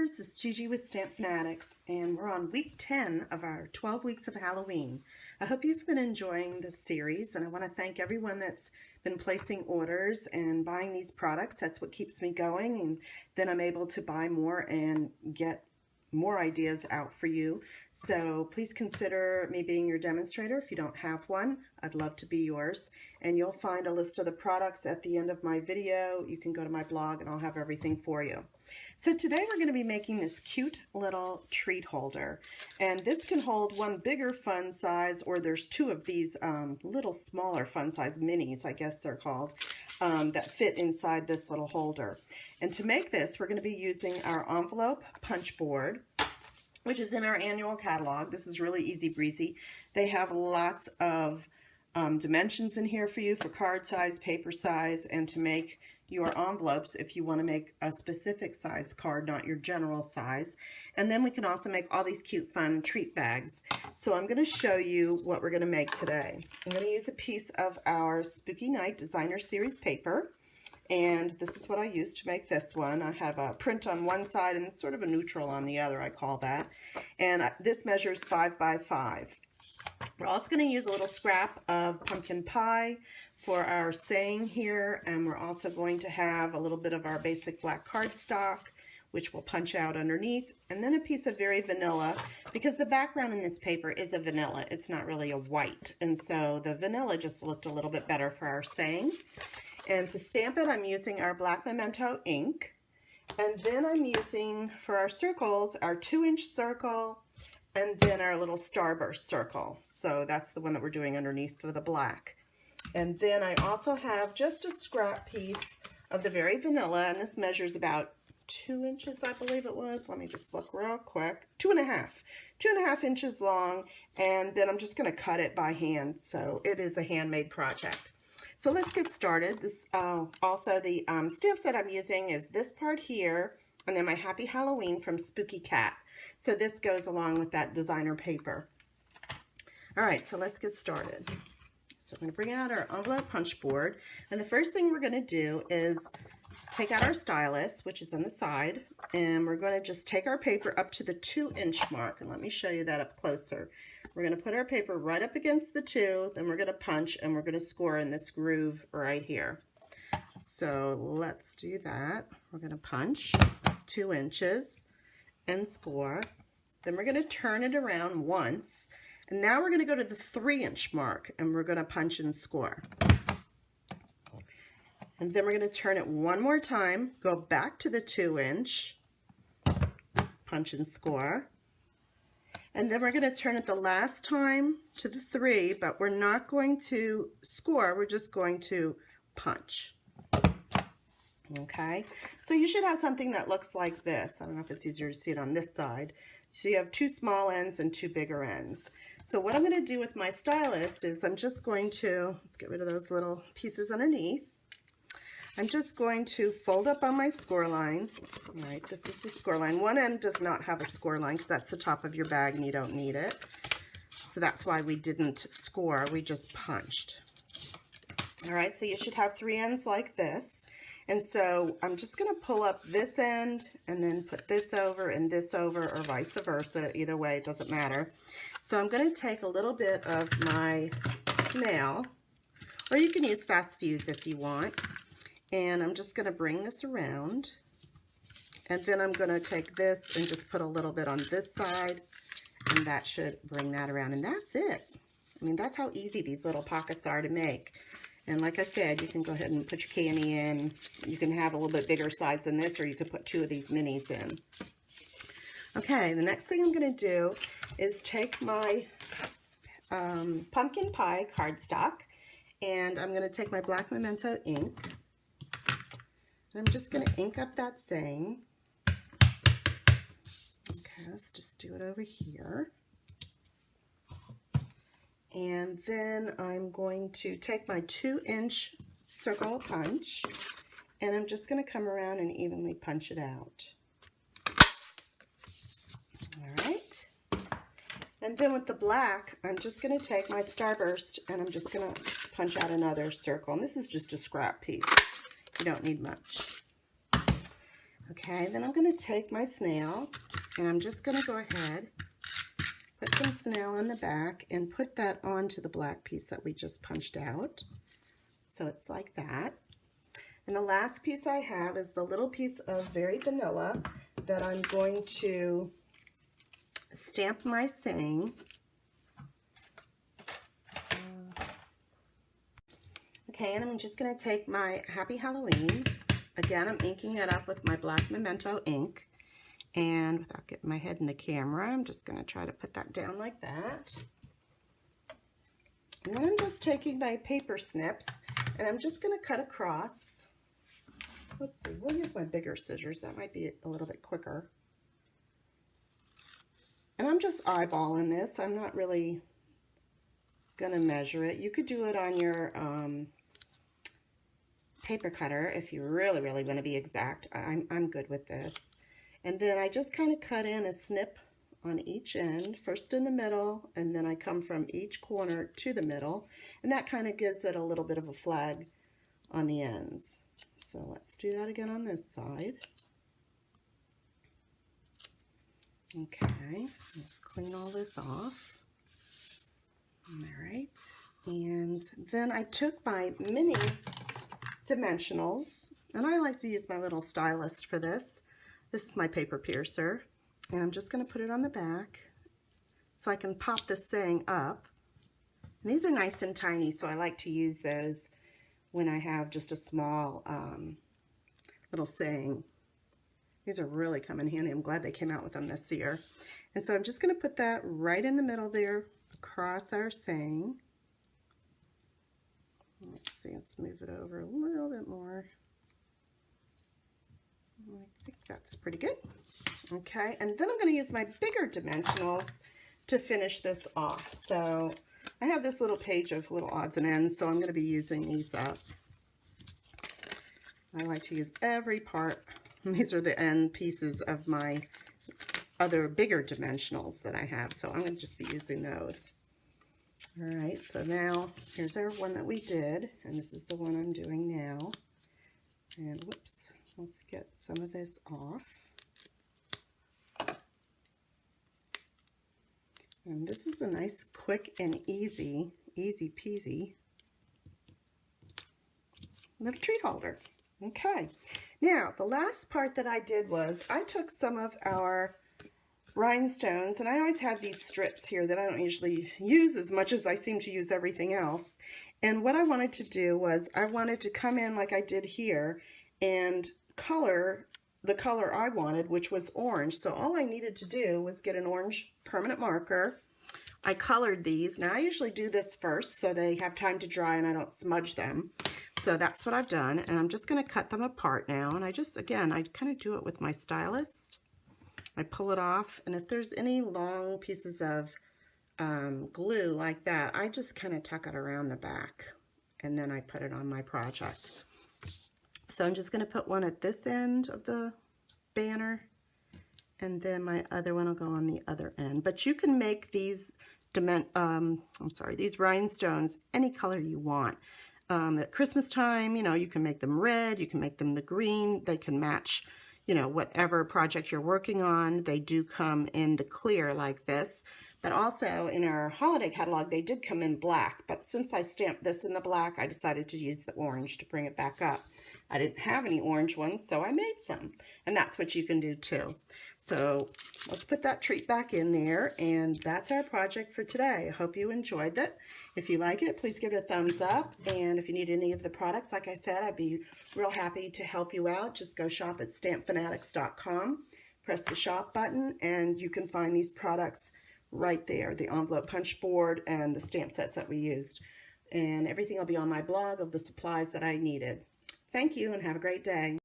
Stampers, it's Gigi with Stamp FUNatics, and we're on week 10 of our 12 weeks of Halloween. I hope you've been enjoying this series, and I want to thank everyone that's been placing orders and buying these products. That's what keeps me going, and then I'm able to buy more and get more ideas out for you. So please consider me being your demonstrator. If you don't have one, I'd love to be yours. And you'll find a list of the products at the end of my video. You can go to my blog and I'll have everything for you. So today we're going to be making this cute little treat holder. And this can hold one bigger fun size, or there's two of these little smaller fun size minis, I guess they're called, that fit inside this little holder. And to make this, we're going to be using our envelope punch board, which is in our annual catalog. This is really easy breezy. They have lots of dimensions in here for you for card size, paper size, and to make your envelopes if you want to make a specific size card, not your general size. And then we can also make all these cute fun treat bags. So I'm going to show you what we're going to make today. I'm going to use a piece of our Spooky Night Designer Series paper. And this is what I used to make this one. I have a print on one side and sort of a neutral on the other, I call that. And this measures 5 by 5. We're also going to use a little scrap of pumpkin pie for our saying here, and we're also going to have a little bit of our basic black cardstock, which we'll punch out underneath, and then a piece of very vanilla, because the background in this paper is a vanilla. It's not really a white, and so the vanilla just looked a little bit better for our saying. And to stamp it, I'm using our black memento ink, and then I'm using, for our circles, our 2-inch circle, and then our little starburst circle. So that's the one that we're doing underneath for the black. And then I also have just a scrap piece of the very vanilla, and this measures about 2 inches, I believe it was. Let me just look real quick. 2.5 inches long, and then I'm just going to cut it by hand. So it is a handmade project. So let's get started. This also the stamps that I'm using is this part here, and then my Happy Halloween from Spooky Cat. So this goes along with that designer paper. All right, so let's get started. So I'm going to bring out our envelope punch board, and the first thing we're going to do is take out our stylus, which is on the side, and we're going to just take our paper up to the 2-inch mark, and let me show you that up closer. We're going to put our paper right up against the 2, then we're going to punch, and we're going to score in this groove right here. So let's do that. We're going to punch 2 inches and score. Then we're going to turn it around once. And now we're going to go to the 3-inch mark, and we're going to punch and score. And then we're going to turn it one more time, go back to the 2-inch, punch and score. And then we're going to turn it the last time to the 3, but we're not going to score, we're just going to punch. Okay, so you should have something that looks like this. I don't know if it's easier to see it on this side. So you have 2 small ends and 2 bigger ends. So what I'm going to do with my stylus is I'm just going to, let's get rid of those little pieces underneath. I'm just going to fold up on my score line. All right, this is the score line. One end does not have a score line because that's the top of your bag and you don't need it. So that's why we didn't score, we just punched. All right, so you should have 3 ends like this. And so I'm just going to pull up this end and then put this over and this over, or vice versa. Either way, it doesn't matter. So I'm going to take a little bit of my snail, or you can use fast fuse if you want. And I'm just going to bring this around. And then I'm going to take this and just put a little bit on this side. And that should bring that around. And that's it. I mean, that's how easy these little pockets are to make. And like I said, you can go ahead and put your candy in. You can have a little bit bigger size than this, or you could put 2 of these minis in. Okay, the next thing I'm going to do is take my pumpkin pie cardstock, and I'm going to take my black memento ink. And I'm just going to ink up that saying. Okay, let's just do it over here. And then I'm going to take my 2-inch circle punch, and I'm just going to come around and evenly punch it out. All right. And then with the black, I'm just going to take my starburst, and I'm just going to punch out another circle. And this is just a scrap piece. You don't need much. Okay, then I'm going to take my snail and I'm just going to go ahead, put some snail in the back and put that onto the black piece that we just punched out. So it's like that. And the last piece I have is the little piece of Very Vanilla that I'm going to stamp my saying. Okay, and I'm just going to take my Happy Halloween. Again, I'm inking it up with my black Memento ink. And without getting my head in the camera, I'm just going to try to put that down like that. And then I'm just taking my paper snips and I'm just going to cut across. Let's see, we'll use my bigger scissors. That might be a little bit quicker. And I'm just eyeballing this. I'm not really going to measure it. You could do it on your paper cutter if you really want to be exact. I'm good with this. And then I just kind of cut in a snip on each end, first in the middle, and then I come from each corner to the middle, and that kind of gives it a little bit of a flag on the ends. So let's do that again on this side. Okay, let's clean all this off. All right, and then I took my mini dimensionals, and I like to use my little stylist for this. This is my paper piercer, and I'm just going to put it on the back so I can pop this saying up. And these are nice and tiny, so I like to use those when I have just a small little saying. These are really come in handy. I'm glad they came out with them this year. And so I'm just going to put that right in the middle there across our saying. Let's see, let's move it over a little bit more. I think that's pretty good. Okay, and then I'm going to use my bigger dimensionals to finish this off. So I have this little page of little odds and ends, so I'm going to be using these up. I like to use every part. These are the end pieces of my other bigger dimensionals that I have, so I'm going to just be using those. All right, so now here's our one that we did, and this is the one I'm doing now. And whoops, let's get some of this off. And this is a nice, quick and easy peasy little treat holder. Okay, now the last part that I did was I took some of our rhinestones, and I always have these strips here that I don't usually use as much as I seem to use everything else. And what I wanted to do was I wanted to come in like I did here and color the color I wanted, which was orange. So all I needed to do was get an orange permanent marker. I colored these. Now I usually do this first so they have time to dry and I don't smudge them. So that's what I've done, and I'm just going to cut them apart now. And I just, again, I kind of do it with my stylist. I pull it off, and if there's any long pieces of glue like that, I just kind of tuck it around the back, and then I put it on my project. So I'm just going to put one at this end of the banner, and then my other one will go on the other end. But you can make these these rhinestones any color you want. At Christmas time, you know, you can make them red, you can make them the green, they can match, you know, whatever project you're working on. They do come in the clear like this, but also in our holiday catalog, they did come in black. But since I stamped this in the black, I decided to use the orange to bring it back up. I didn't have any orange ones, so I made some, and that's what you can do too. So let's put that treat back in there, and that's our project for today. I hope you enjoyed it. If you like it, please give it a thumbs up, and if you need any of the products, like I said, I'd be real happy to help you out. Just go shop at StampFUNatics.com, press the shop button, and you can find these products right there, the envelope punch board and the stamp sets that we used. And everything will be on my blog of the supplies that I needed. Thank you and have a great day.